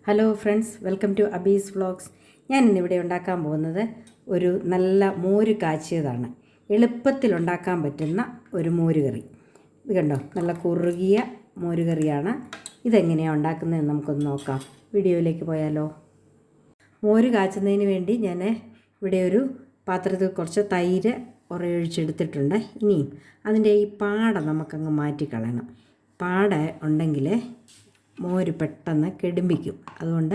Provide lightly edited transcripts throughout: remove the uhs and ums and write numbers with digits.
Hello friends, welcome to abi'svlogs. ഞാൻ ഇന്നിവിടെ ഉണ്ടാക്കാൻ പോകുന്നത് ഒരു നല്ല മോര് കാച്ചിയതാണ്. എളുപ്പത്തിൽ ഉണ്ടാക്കാൻ പറ്റുന്ന ഒരു മോര് കറി. ഇത് കണ്ടോ, നല്ല കുറുകിയ മോര് കറിയാണ്. ഇതെങ്ങനെയാണ് ഉണ്ടാക്കുന്നതെന്ന് നമുക്കൊന്ന് നോക്കാം. വീഡിയോയിലേക്ക് പോയാലോ. മോര് കാച്ചുന്നതിന് വേണ്ടി ഞാൻ ഇവിടെ ഒരു പാത്രത്തിൽ കുറച്ച് തൈര് ഉറയൊഴിച്ചെടുത്തിട്ടുണ്ട്. ഇനിയും അതിൻ്റെ ഈ പാട നമുക്കങ്ങ് മാറ്റിക്കളയണം. പാട ഉണ്ടെങ്കിൽ മോര് പെട്ടെന്ന് കെടുമ്പിക്കും. അതുകൊണ്ട്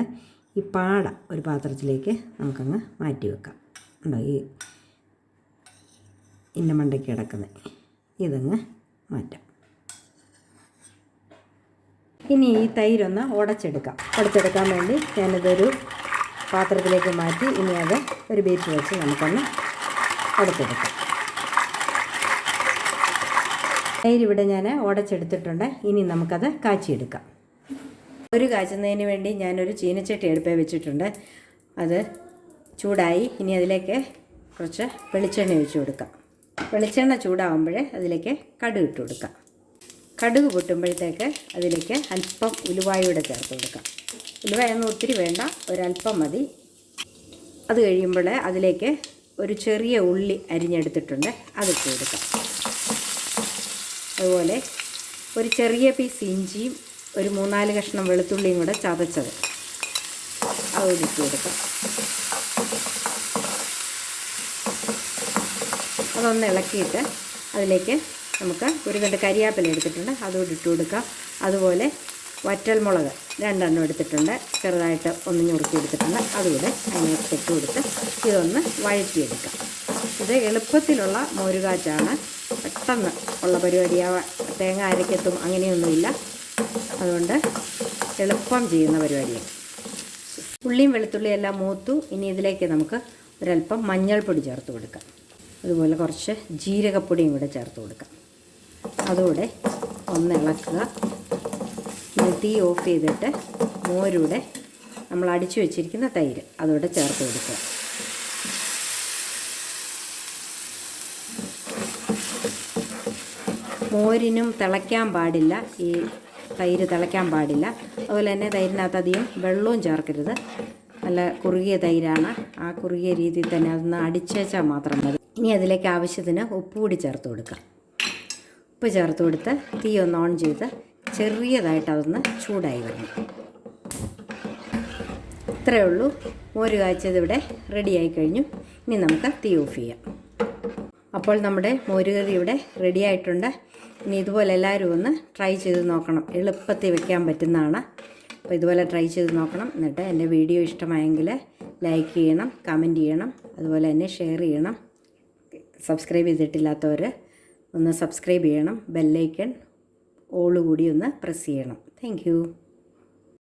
ഈ പാട ഒരു പാത്രത്തിലേക്ക് നമുക്കങ്ങ് മാറ്റി വെക്കാം. ഉണ്ടോ, ഈ ഇന്ന മണ്ടയ്ക്ക് കിടക്കുന്നത് ഇതങ്ങ് മാറ്റാം. ഇനി ഈ തൈരൊന്ന് ഉടച്ചെടുക്കാൻ വേണ്ടി ഞാനിതൊരു പാത്രത്തിലേക്ക് മാറ്റി ഇനി അത് ഒരു ബീറ്റ് വെച്ച് നമുക്കൊന്ന് ഉടച്ചെടുക്കാം. തൈരിവിടെ ഞാൻ ഉടച്ചെടുത്തിട്ടുണ്ട്. ഇനി നമുക്കത് കാച്ചിയെടുക്കാം. ഒരു കാച്ചുന്നതിന് വേണ്ടി ഞാനൊരു ചീനച്ചട്ടി അടുപ്പേ വെച്ചിട്ടുണ്ട്. അത് ചൂടായി. ഇനി അതിലേക്ക് കുറച്ച് വെളിച്ചെണ്ണ ഒഴിച്ച് കൊടുക്കാം. വെളിച്ചെണ്ണ ചൂടാകുമ്പോഴേ അതിലേക്ക് കടുക് ഇട്ട് കൊടുക്കാം. കടുക് പൊട്ടുമ്പോഴത്തേക്ക് അതിലേക്ക് അല്പം ഉലുവായൂടെ ചേർത്ത് കൊടുക്കാം. ഉലുവയൊന്നും ഒത്തിരി വേണ്ട, ഒരല്പം മതി. അത് കഴിയുമ്പോൾ അതിലേക്ക് ഒരു ചെറിയ ഉള്ളി അരിഞ്ഞെടുത്തിട്ടുണ്ട്, അതിട്ട് കൊടുക്കാം. അതുപോലെ ഒരു ചെറിയ പീസ് ഇഞ്ചിയും ഒരു 3-4 കഷ്ണം വെളുത്തുള്ളിയും കൂടെ ചതച്ചത് അതുകൂടി ഇട്ട് കൊടുക്കാം. അതൊന്ന് ഇളക്കിയിട്ട് അതിലേക്ക് നമുക്ക് ഒരു കണ്ട് കരിയാപ്പില എടുത്തിട്ടുണ്ട്, അതുകൂടി ഇട്ട് കൊടുക്കാം. അതുപോലെ വറ്റൽമുളക് 2 എണ്ണം എടുത്തിട്ടുണ്ട്, ചെറുതായിട്ട് ഒന്ന് ഞുറുക്കി എടുത്തിട്ടുണ്ട്, അതുകൂടെ അതിനകത്ത് ഇട്ട് കൊടുത്ത് ഇതൊന്ന് വഴറ്റിയെടുക്കാം. ഇത് എളുപ്പത്തിലുള്ള മോരുകാച്ചാണ്, പെട്ടെന്ന് ഉള്ള പരിപാടിയാണ്. തേങ്ങ അരക്കത്തും അങ്ങനെയൊന്നുമില്ല, അതുകൊണ്ട് എളുപ്പം ചെയ്യുന്ന പരിപാടിയാണ്. ഉള്ളിയും വെളുത്തുള്ളിയും എല്ലാം മൂത്തു. ഇനി ഇതിലേക്ക് നമുക്ക് ഒരല്പം മഞ്ഞൾപ്പൊടി ചേർത്ത് കൊടുക്കാം. അതുപോലെ കുറച്ച് ജീരകപ്പൊടിയും കൂടെ ചേർത്ത് കൊടുക്കാം. അതുകൂടെ ഒന്ന് ഇളക്കുക. ഇനി തീ ഓഫ് ചെയ്തിട്ട് മോരൂടെ നമ്മൾ അടിച്ചു വെച്ചിരിക്കുന്ന തൈര് അതുകൂടെ ചേർത്ത് കൊടുക്കുക. മോരിനും തിളയ്ക്കാൻ പാടില്ല, ഈ തൈര് തിളയ്ക്കാൻ പാടില്ല. അതുപോലെ തന്നെ തൈരിനകത്ത് അധികം വെള്ളവും ചേർക്കരുത്. നല്ല കുറുകിയ തൈരാണ്. ആ കുറുകിയ രീതിയിൽ തന്നെ അതൊന്ന് അടിച്ചേച്ചാൽ മാത്രം മതി. ഇനി അതിലേക്ക് ആവശ്യത്തിന് ഉപ്പ് കൂടി ചേർത്ത് കൊടുക്കാം. ഉപ്പ് ചേർത്ത് കൊടുത്ത് തീ ഒന്ന് ഓൺ ചെയ്ത് ചെറിയതായിട്ട് അതൊന്ന് ചൂടായി വരണം. ഇത്രയേ ഉള്ളൂ. മോര് കാച്ചിയത് ഇവിടെ റെഡിയായി കഴിഞ്ഞു. ഇനി നമുക്ക് തീ ഓഫ് ചെയ്യാം. അപ്പോൾ നമ്മുടെ മോരുകറി ഇവിടെ റെഡി ആയിട്ടുണ്ട്. ഇനി ഇതുപോലെ എല്ലാവരും ഒന്ന് ട്രൈ ചെയ്ത് നോക്കണം. എളുപ്പത്തിൽ വെക്കാൻ പറ്റുന്നതാണ്. അപ്പോൾ ഇതുപോലെ ട്രൈ ചെയ്ത് നോക്കണം. എന്നിട്ട് എൻ്റെ വീഡിയോ ഇഷ്ടമായെങ്കിൽ ലൈക്ക് ചെയ്യണം, കമൻറ്റ് ചെയ്യണം, അതുപോലെ തന്നെ ഷെയർ ചെയ്യണം. സബ്സ്ക്രൈബ് ചെയ്തിട്ടില്ലാത്തവർ ഒന്ന് സബ്സ്ക്രൈബ് ചെയ്യണം. ബെല്ലൈക്കൺ ഓൾ കൂടി ഒന്ന് പ്രസ് ചെയ്യണം. താങ്ക്